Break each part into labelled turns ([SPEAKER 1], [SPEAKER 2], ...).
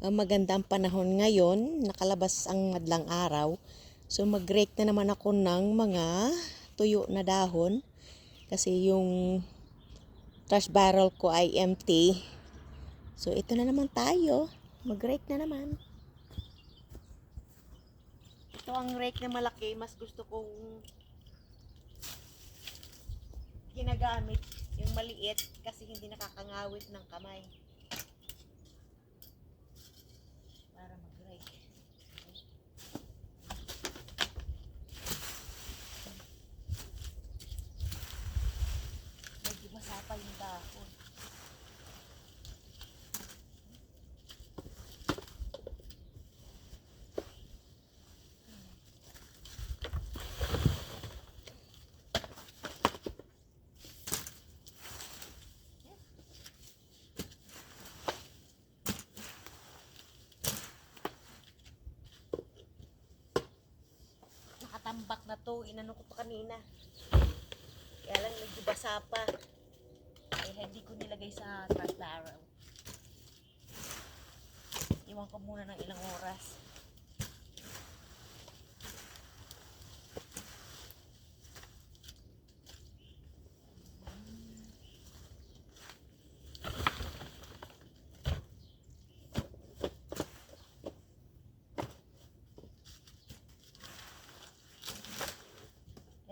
[SPEAKER 1] Maganda ang panahon ngayon, nakalabas ang madlang araw. So mag-rake na naman ako ng mga tuyo na dahon kasi yung trash barrel ko ay empty. So ito na naman tayo, mag-rake na naman. Ito ang rake na malaki, mas gusto kong ginagamit yung maliit kasi hindi nakakangawit ng kamay. Para mag-rake. Medyo basa pa yung dahon. Nakatambak na to, inano ko pa kanina. Kaya lang medyo basa pa. Kaya hindi ko nilagay sa trash barrel. Iwan ko muna ng ilang oras.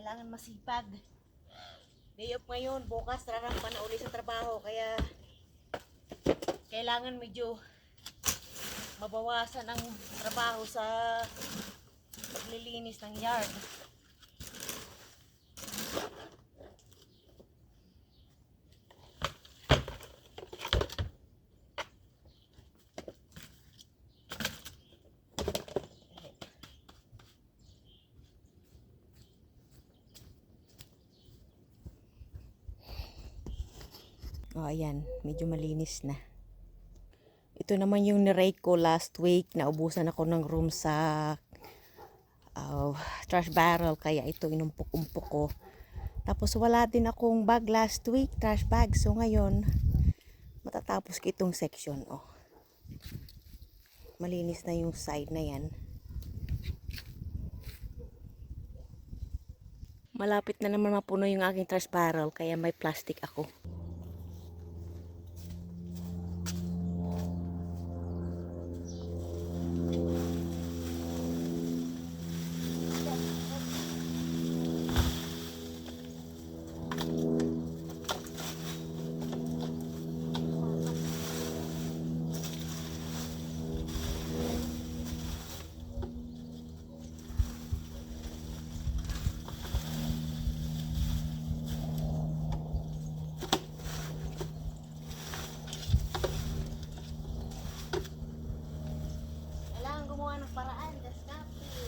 [SPEAKER 1] Kailangan masipag. Day off ngayon, bukas rarampa na uli sa trabaho. Kaya kailangan medyo mabawasan ang trabaho sa paglilinis ng yard. Oh, ayan, medyo malinis na. Ito naman yung nirake ko last week. Naubusan ako ng room sa trash barrel. Kaya ito inumpok-umpok ko. Tapos wala din akong bag last week. Trash bag. So ngayon, matatapos ko itong section. Oh. Malinis na yung side na yan. Malapit na naman mapuno yung aking trash barrel. Kaya may plastic ako. Ng paraan, diskarte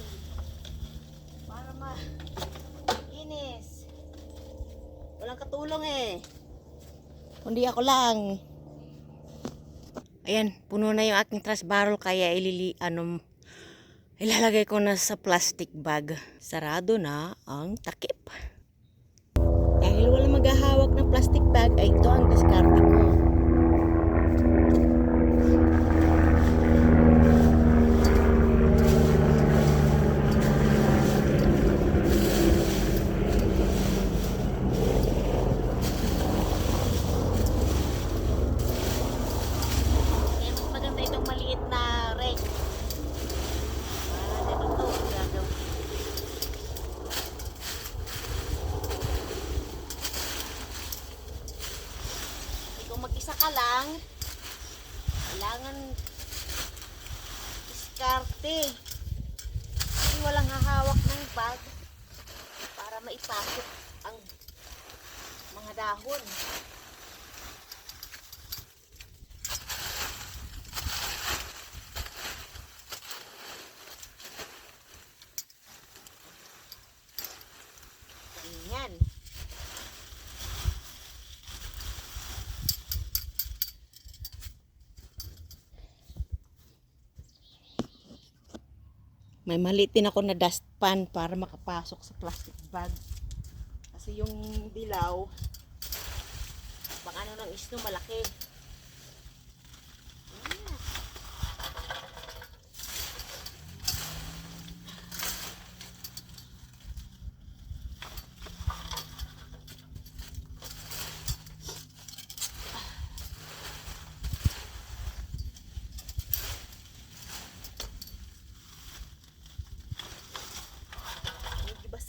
[SPEAKER 1] para makinis. Walang katulong eh, kundi ako lang. Ayan, puno na yung aking trash barrel. Kaya ilalagay ko na sa plastic bag. Sarado na ang takip. Dahil walang maghahawak ng plastic bag, ay ito ang diskarte ko. Mag-isa ka lang, kailangan diskarte. Kasi walang hahawak ng bag para maipasok ang mga dahon. Ganyan. May maliit din ako na dustpan para makapasok sa plastic bag. Kasi yung dilaw, pang ano ng isno malaki.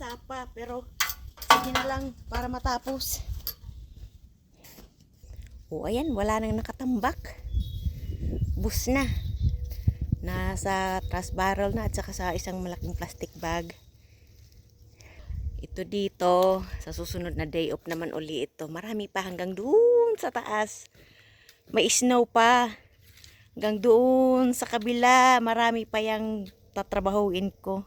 [SPEAKER 1] halata pa, pero sige na lang para matapos. O ayan, wala nang nakatambak. Bus na. Nasa trash barrel na at saka sa isang malaking plastic bag. Ito dito, sa susunod na day off naman uli ito. Marami pa hanggang doon sa taas. May snow pa. Hanggang doon sa kabila, marami pa yung tatrabahuin ko.